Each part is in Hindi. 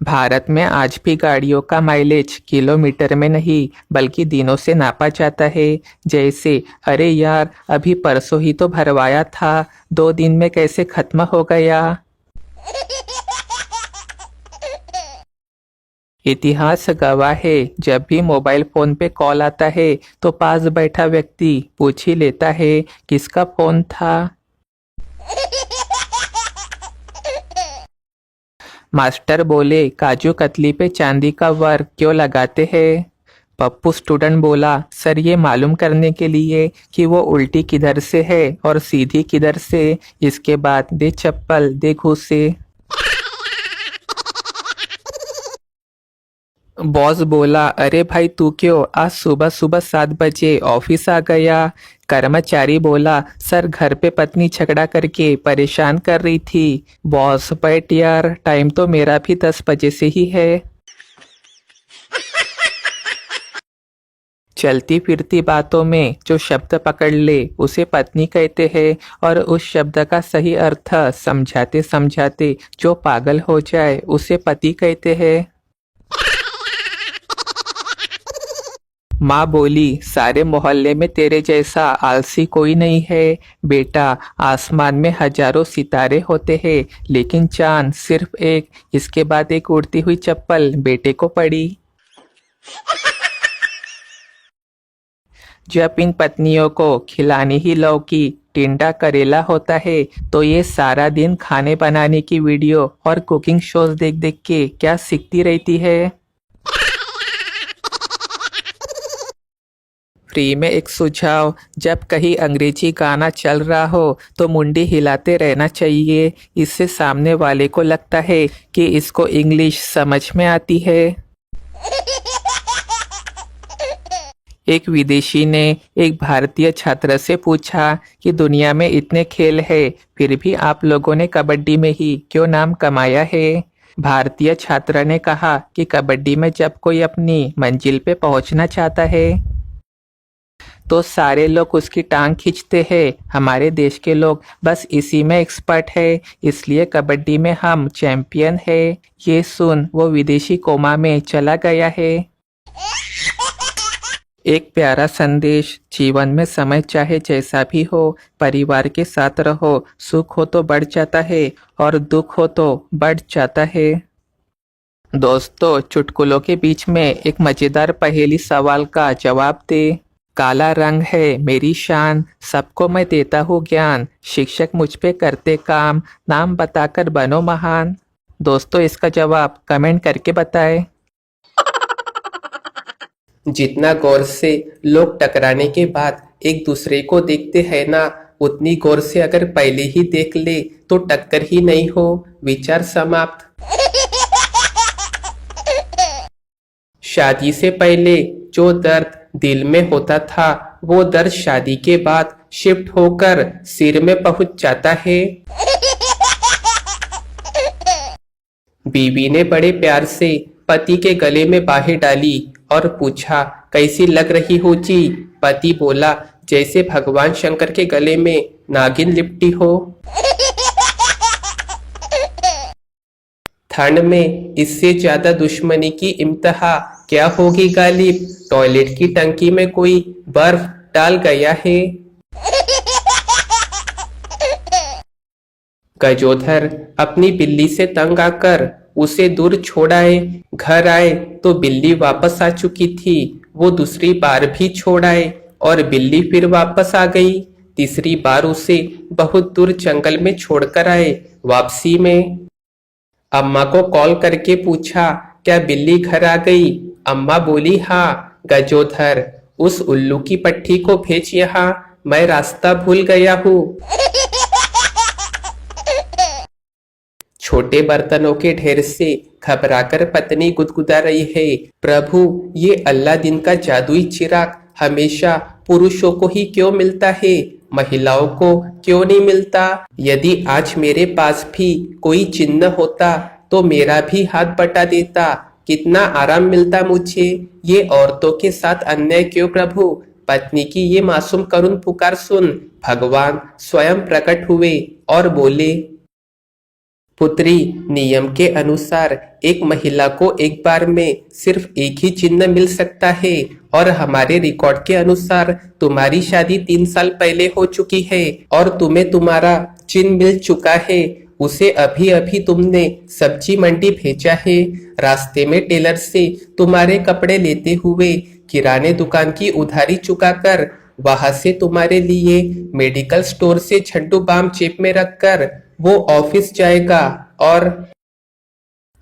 भारत में आज भी गाड़ियों का माइलेज किलोमीटर में नहीं बल्कि दिनों से नापा जाता है। जैसे अरे यार, अभी परसों ही तो भरवाया था, 2 दिन में कैसे खत्म हो गया। इतिहास गवाह है, जब भी मोबाइल फोन पे कॉल आता है तो पास बैठा व्यक्ति पूछ ही लेता है किसका फोन था। मास्टर बोले काजू कतली पे चांदी का वर्क क्यों लगाते हैं। पप्पू स्टूडेंट बोला सर ये मालूम करने के लिए कि वो उल्टी किधर से है और सीधी किधर से। इसके बाद दे चप्पल दे घूसे। बॉस बोला अरे भाई तू क्यों आज सुबह सुबह 7 बजे ऑफिस आ गया। कर्मचारी बोला सर घर पे पत्नी झगड़ा करके परेशान कर रही थी। बॉस बैठ यार, टाइम तो मेरा भी 10 बजे से ही है। चलती फिरती बातों में जो शब्द पकड़ ले उसे पत्नी कहते हैं, और उस शब्द का सही अर्थ समझाते समझाते जो पागल हो जाए उसे पति कहते हैं। माँ बोली सारे मोहल्ले में तेरे जैसा आलसी कोई नहीं है। बेटा, आसमान में हजारों सितारे होते हैं लेकिन चांद सिर्फ एक। इसके बाद एक उड़ती हुई चप्पल बेटे को पड़ी। जब इन पत्नियों को खिलानी ही लौकी टिंडा करेला होता है तो ये सारा दिन खाने बनाने की वीडियो और कुकिंग शोज देख देख के क्या सीखती रहती है। फ्री में एक सुझाव, जब कहीं अंग्रेजी गाना चल रहा हो तो मुंडी हिलाते रहना चाहिए। इससे सामने वाले को लगता है कि इसको इंग्लिश समझ में आती है। एक विदेशी ने एक भारतीय छात्र से पूछा कि दुनिया में इतने खेल है फिर भी आप लोगों ने कबड्डी में ही क्यों नाम कमाया है। भारतीय छात्र ने कहा कि कबड्डी में जब कोई अपनी मंजिल पे पहुंचना चाहता है तो सारे लोग उसकी टांग खींचते हैं। हमारे देश के लोग बस इसी में एक्सपर्ट है, इसलिए कबड्डी में हम चैंपियन है। ये सुन वो विदेशी कोमा में चला गया है। एक प्यारा संदेश, जीवन में समय चाहे जैसा भी हो परिवार के साथ रहो। सुख हो तो बढ़ जाता है और दुख हो तो बढ़ जाता है। दोस्तों, चुटकुलों के बीच में एक मजेदार पहेली सवाल का जवाब दे। काला रंग है मेरी शान, सबको मैं देता हूँ ज्ञान, शिक्षक मुझ पे करते काम, नाम बताकर बनो महान। दोस्तों, इसका जवाब कमेंट करके बताएं। जितना गौर से लोग टकराने के बाद एक दूसरे को देखते हैं ना, उतनी गौर से अगर पहले ही देख ले तो टक्कर ही नहीं हो। विचार समाप्त। शादी से पहले जो दर्द दिल में होता था वो दर्द शादी के बाद शिफ्ट होकर सिर में पहुंच जाता है। बीवी ने बड़े प्यार से पति के गले में बाहें डाली और पूछा कैसी लग रही हो जी। पति बोला जैसे भगवान शंकर के गले में नागिन लिपटी हो। ठंड में इससे ज्यादा दुश्मनी की इम्तिहा क्या होगी गालिब, टॉयलेट की टंकी में कोई बर्फ डाल गया है। गजोधर अपनी बिल्ली से तंग आकर उसे दूर छोड़ाए, घर आए तो बिल्ली वापस आ चुकी थी। वो दूसरी बार भी छोड़ाए और बिल्ली फिर वापस आ गई। तीसरी बार उसे बहुत दूर जंगल में छोड़कर आए। वापसी में अम्मा को कॉल करके पूछा क्या बिल्ली घर आ गई। अम्मा बोली हाँ। गजोधर उस उल्लू की पट्टी को भेज यहाँ, मैं रास्ता भूल गया हूँ। छोटे बर्तनों के ढेर से घबराकर पत्नी गुदगुदा रही है, प्रभु ये अल्लाह दिन का जादुई चिराग हमेशा पुरुषों को ही क्यों मिलता है, महिलाओं को क्यों नहीं मिलता। यदि आज मेरे पास भी कोई चिन्ह होता तो मेरा भी हाथ बटा देता, कितना आराम मिलता मुझे। ये औरतों के साथ अन्याय क्यों प्रभु। पत्नी की ये मासूम करुण पुकार सुन भगवान स्वयं प्रकट हुए और बोले पुत्री, नियम के अनुसार एक महिला को एक बार में सिर्फ एक ही चिन्ह मिल सकता है और हमारे रिकॉर्ड के अनुसार तुम्हारी शादी 3 साल पहले हो चुकी है और तुम्हें तुम्हारा चिन्ह मिल चुका है। उसे अभी अभी तुमने सब्जी मंडी भेजा है। रास्ते में टेलर से तुम्हारे कपड़े लेते हुए किराने दुकान की उधारी चुकाकर वहां से तुम्हारे लिए मेडिकल स्टोर से झंडू बाम जेब में रखकर वो ऑफिस जाएगा और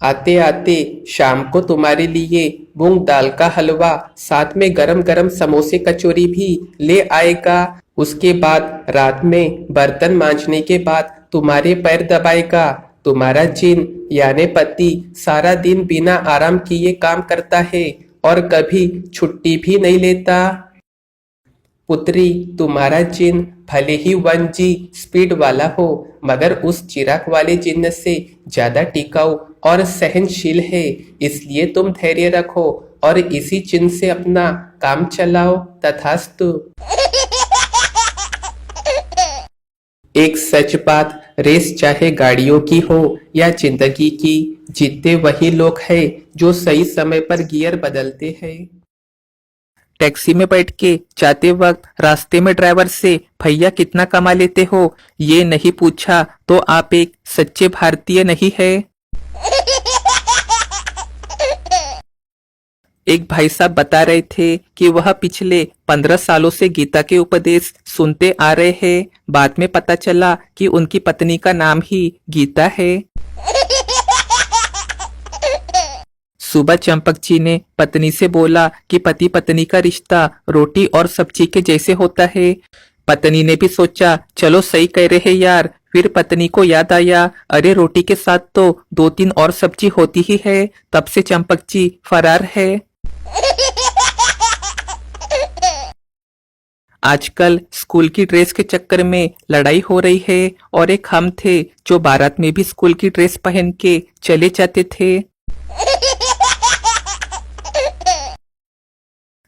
आते आते शाम को तुम्हारे लिए मूंग दाल का हलवा साथ में गरम गरम समोसे कचौरी भी ले आएगा। उसके बाद रात में बर्तन मांजने के बाद तुम्हारे पैर दबाएगा। तुम्हारा जिन यानी पति सारा दिन बिना आराम किए काम करता है और कभी छुट्टी भी नहीं लेता। पुत्री, तुम्हारा जिन भले ही 1G स्पीड वाला हो मगर उस चिराग वाले जिन्न से ज्यादा टिकाऊ और सहनशील है, इसलिए तुम धैर्य रखो और इसी चिन्ह से अपना काम चलाओ। तथास्तु। एक सच बात, रेस चाहे गाड़ियों की हो या जिंदगी की, जीतते वही लोग हैं जो सही समय पर गियर बदलते हैं। टैक्सी में बैठ के जाते वक्त रास्ते में ड्राइवर से भैया कितना कमा लेते हो ये नहीं पूछा तो आप एक सच्चे भारतीय नहीं है। एक भाई साहब बता रहे थे कि वह पिछले 15 सालों से गीता के उपदेश सुनते आ रहे हैं। बाद में पता चला कि उनकी पत्नी का नाम ही गीता है। सुबह चंपक जी ने पत्नी से बोला कि पति पत्नी का रिश्ता रोटी और सब्जी के जैसे होता है। पत्नी ने भी सोचा चलो सही कह रहे यार। फिर पत्नी को याद आया अरे रोटी के साथ तो 2-3 और सब्जी होती ही है। तब से चंपक जी फरार है। आजकल स्कूल की ड्रेस के चक्कर में लड़ाई हो रही है और एक हम थे जो बारात में भी स्कूल की ड्रेस पहन के चले जाते थे।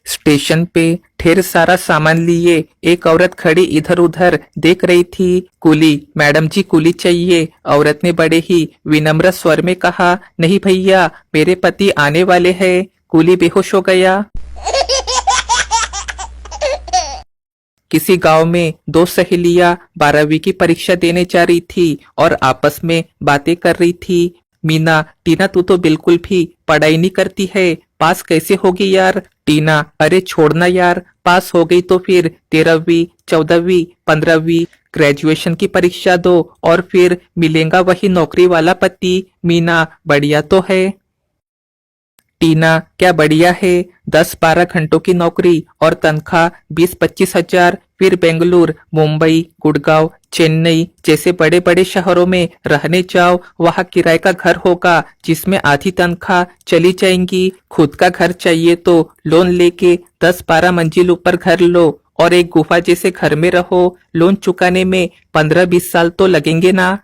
स्टेशन पे ढेर सारा सामान लिए एक औरत खड़ी इधर उधर देख रही थी। कुली, मैडम जी कुली चाहिए। औरत ने बड़े ही विनम्र स्वर में कहा नहीं भैया मेरे पति आने वाले हैं। कुली बेहोश हो गया। किसी गांव में 2 सहेलियां 12वीं की परीक्षा देने जा रही थी और आपस में बातें कर रही थी। मीना, टीना तू तो बिल्कुल भी पढ़ाई नहीं करती है, पास कैसे होगी यार। टीना, अरे छोड़ना यार, पास हो गई तो फिर 13वीं 14वीं 15वीं ग्रेजुएशन की परीक्षा दो और फिर मिलेगा वही नौकरी वाला पति। मीना, बढ़िया तो है। टीना, क्या बढ़िया है, 10-12 घंटों की नौकरी और तनख्वाह 20-25 हजार। फिर बेंगलुरु, मुंबई, गुड़गांव, चेन्नई जैसे बड़े बड़े शहरों में रहने जाओ। वहां किराए का घर होगा जिसमें आधी तनख्वाह चली जाएंगी। खुद का घर चाहिए तो लोन लेके 10-12 मंजिल ऊपर घर लो और एक गुफा जैसे घर में रहो। लोन चुकाने में 15-20 साल तो लगेंगे ना।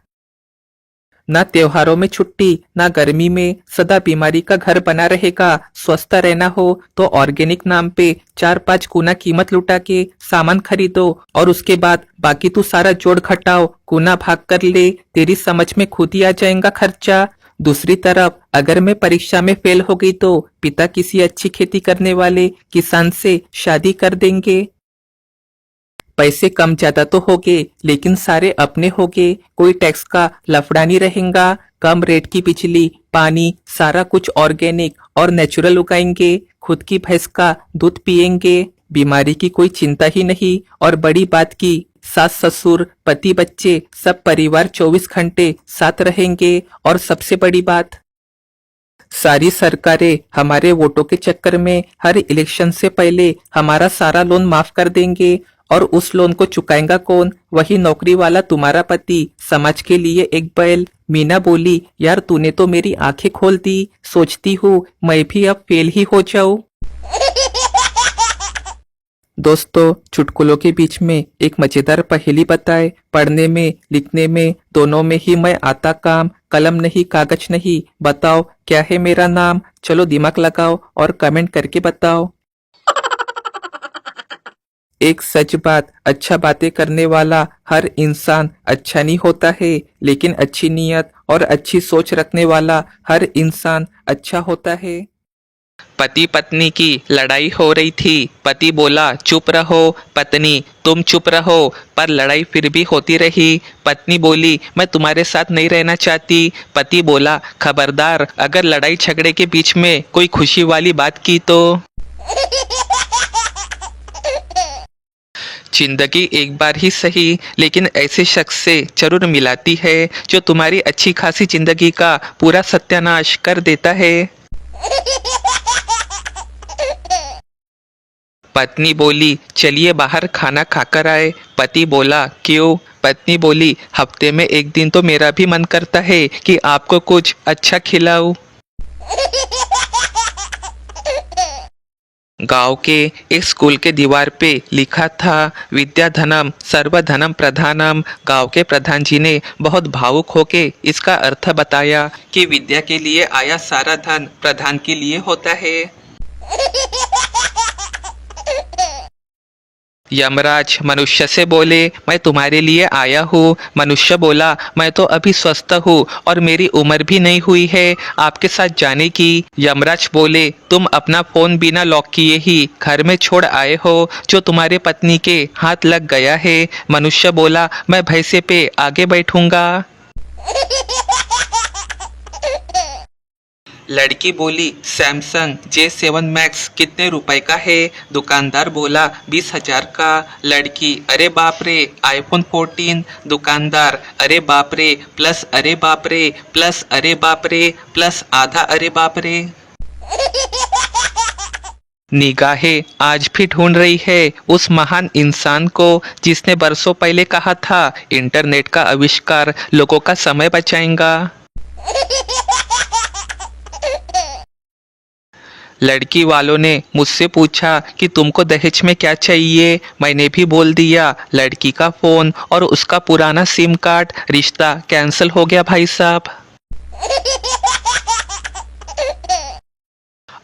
ना त्योहारों में छुट्टी ना गर्मी में, सदा बीमारी का घर बना रहेगा। स्वस्थ रहना हो तो ऑर्गेनिक नाम पे 4-5 गुना कीमत लुटा के सामान खरीदो और उसके बाद बाकी तू सारा जोड़ घटाओ गुना भाग कर ले। तेरी समझ में खुद ही आ जाएगा खर्चा। दूसरी तरफ अगर मैं परीक्षा में फेल हो गई तो पिता किसी अच्छी खेती करने वाले किसान से शादी कर देंगे। पैसे कम ज्यादा तो होगे लेकिन सारे अपने होगे। कोई टैक्स का लफड़ा नहीं रहेगा। कम रेट की बिजली पानी सारा कुछ ऑर्गेनिक और नेचुरल उगाएंगे। खुद की भैंस का दूध पिएंगे। बीमारी की कोई चिंता ही नहीं। और बड़ी बात की सास ससुर पति बच्चे सब परिवार 24 घंटे साथ रहेंगे। और सबसे बड़ी बात, सारी सरकारें हमारे वोटों के चक्कर में हर इलेक्शन से पहले हमारा सारा लोन माफ कर देंगे। और उस लोन को चुकाएगा कौन? वही नौकरी वाला तुम्हारा पति। समाज के लिए एक बैल। मीना बोली यार तूने तो मेरी आंखें खोल दी। सोचती हूँ मैं भी अब फेल ही हो जाऊं। दोस्तों, चुटकुलों के बीच में एक मजेदार पहेली बताए। पढ़ने में लिखने में दोनों में ही मैं आता काम। कलम नहीं कागज नहीं, बताओ क्या है मेरा नाम। चलो दिमाग लगाओ और कमेंट करके बताओ। एक सच बात, अच्छा बातें करने वाला हर इंसान अच्छा नहीं होता है, लेकिन अच्छी नीयत और अच्छी सोच रखने वाला हर इंसान अच्छा होता है। पति पत्नी की लड़ाई हो रही थी। पति बोला चुप रहो। पत्नी तुम चुप रहो। पर लड़ाई फिर भी होती रही। पत्नी बोली मैं तुम्हारे साथ नहीं रहना चाहती। पति बोला खबरदार, अगर लड़ाई झगड़े के बीच में कोई खुशी वाली बात की तो। जिंदगी एक बार ही सही, लेकिन ऐसे शख्स से जरूर मिलाती है जो तुम्हारी अच्छी खासी जिंदगी का पूरा सत्यानाश कर देता है। पत्नी बोली चलिए बाहर खाना खाकर आए। पति बोला क्यों? पत्नी बोली हफ्ते में एक दिन तो मेरा भी मन करता है कि आपको कुछ अच्छा खिलाऊं। गांव के एक स्कूल के दीवार पे लिखा था विद्याधनम सर्वधनम प्रधानम। गांव के प्रधान जी ने बहुत भावुक होके इसका अर्थ बताया कि विद्या के लिए आया सारा धन प्रधान के लिए होता है। यमराज मनुष्य से बोले मैं तुम्हारे लिए आया हूँ। मनुष्य बोला मैं तो अभी स्वस्थ हूँ और मेरी उम्र भी नहीं हुई है आपके साथ जाने की। यमराज बोले तुम अपना फोन बिना लॉक किए ही घर में छोड़ आए हो जो तुम्हारे पत्नी के हाथ लग गया है। मनुष्य बोला मैं भैंसे पे आगे बैठूंगा। लड़की बोली सैमसंग J7 मैक्स कितने रुपए का है? दुकानदार बोला 20,000 का। लड़की अरे बाप रे आईफोन 14। दुकानदार अरे बाप रे प्लस अरे बाप रे प्लस अरे बाप रे प्लस आधा अरे बाप रे। निगाहें आज भी ढूंढ रही है उस महान इंसान को जिसने बरसों पहले कहा था इंटरनेट का आविष्कार लोगों का समय बचाएगा। लड़की वालों ने मुझसे पूछा कि तुमको दहेज में क्या चाहिए? मैंने भी बोल दिया लड़की का फोन और उसका पुराना सिम कार्ड। रिश्ता कैंसिल हो गया भाई साहब।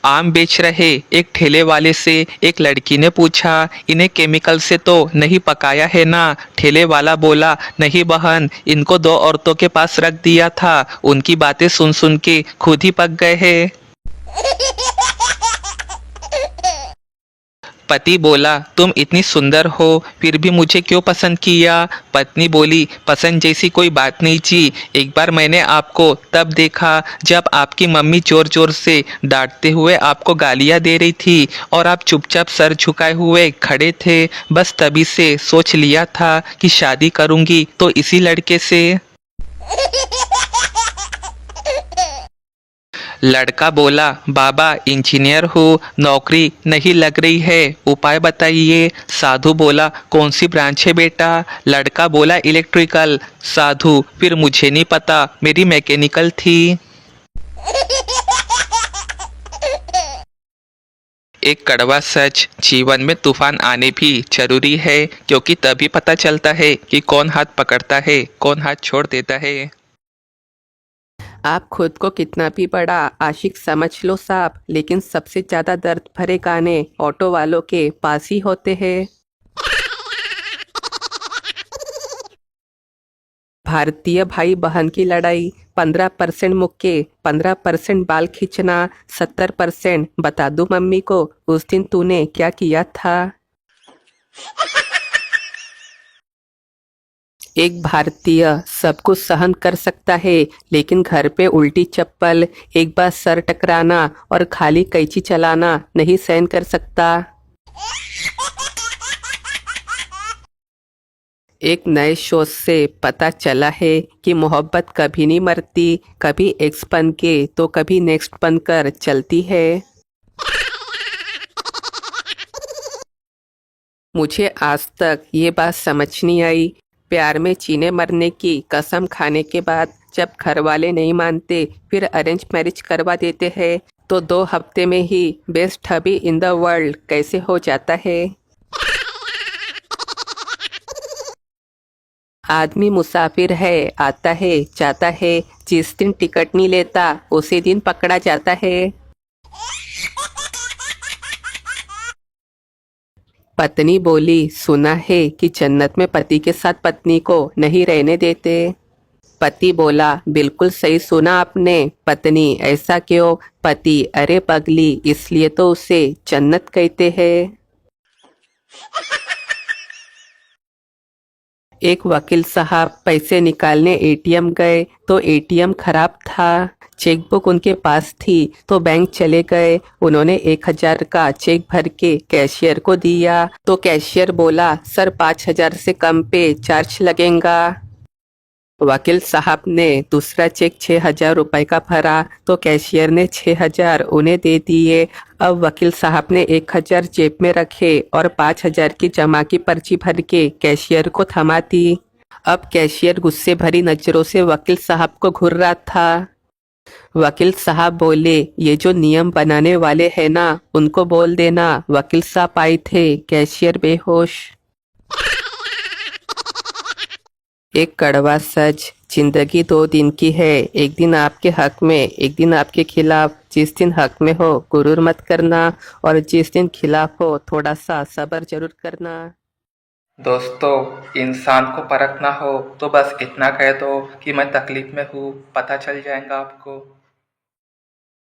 आम बेच रहे एक ठेले वाले से एक लड़की ने पूछा इन्हें केमिकल से तो नहीं पकाया है ना? ठेले वाला बोला नहीं बहन, इनको दो औरतों के पास रख दिया था, उनकी बातें सुन सुन के खुद ही पक गए हैं। पति बोला तुम इतनी सुंदर हो फिर भी मुझे क्यों पसंद किया? पत्नी बोली पसंद जैसी कोई बात नहीं जी, एक बार मैंने आपको तब देखा जब आपकी मम्मी जोर जोर से डांटते हुए आपको गालियां दे रही थी और आप चुपचाप सर झुकाए हुए खड़े थे। बस तभी से सोच लिया था कि शादी करूंगी तो इसी लड़के से। लड़का बोला बाबा इंजीनियर हूँ, नौकरी नहीं लग रही है, उपाय बताइए। साधु बोला कौन सी ब्रांच है बेटा? लड़का बोला इलेक्ट्रिकल। साधु फिर मुझे नहीं पता, मेरी मैकेनिकल थी। एक कड़वा सच, जीवन में तूफान आने भी जरूरी है क्योंकि तभी पता चलता है कि कौन हाथ पकड़ता है कौन हाथ छोड़ देता है। आप खुद को कितना भी बड़ा आशिक समझ लो साहब, लेकिन सबसे ज़्यादा दर्द भरे गाने ऑटो वालों के पास ही होते हैं। भारतीय भाई बहन की लड़ाई, 15% मुक्के, 15% बाल खींचना, 70% बता दूं मम्मी को उस दिन तूने क्या किया था। एक भारतीय सब कुछ सहन कर सकता है, लेकिन घर पे उल्टी चप्पल, एक बार सर टकराना और खाली कैंची चलाना नहीं सहन कर सकता। एक नए शोध से पता चला है कि मोहब्बत कभी नहीं मरती, कभी एक्स बन के तो कभी नेक्स्ट बनकर चलती है। मुझे आज तक ये बात समझ नहीं आई, प्यार में जीने मरने की कसम खाने के बाद जब घर वाले नहीं मानते फिर अरेंज मैरिज करवा देते हैं तो 2 हफ्ते में ही best hubby in the world कैसे हो जाता है। आदमी मुसाफिर है, आता है जाता है, जिस दिन टिकट नहीं लेता उसी दिन पकड़ा जाता है। पत्नी बोली, सुना है कि जन्नत में पति के साथ पत्नी को नहीं रहने देते। पति बोला, बिल्कुल सही सुना आपने। पत्नी, ऐसा क्यों? पति, अरे पगली, इसलिए तो उसे जन्नत कहते हैं। एक वकील साहब पैसे निकालने एटीएम गए तो एटीएम खराब था। चेकबुक उनके पास थी तो बैंक चले गए। उन्होंने 1,000 का चेक भर के कैशियर को दिया तो कैशियर बोला, सर 5,000 से कम पे चार्ज लगेगा। वकील साहब ने दूसरा चेक 6,000 रुपए का भरा तो कैशियर ने 6,000 उन्हें दे दिए। अब वकील साहब ने 1,000 जेब में रखे और 5,000 की जमा की पर्ची भर के कैशियर को थमा दी। अब कैशियर गुस्से भरी नजरों से वकील साहब को घूर रहा था। वकील साहब बोले, ये जो नियम बनाने वाले हैं ना, उनको बोल देना वकील साहब आए थे, कैशियर बेहोश। एक कड़वा सच, जिंदगी 2 दिन की है, एक दिन आपके हक में, एक दिन आपके खिलाफ। जिस दिन हक में हो गुरूर मत करना और जिस दिन खिलाफ हो थोड़ा सा सब्र जरूर करना। दोस्तों, इंसान को परखना हो तो बस इतना कह दो कि मैं तकलीफ में हूँ, पता चल जाएगा आपको।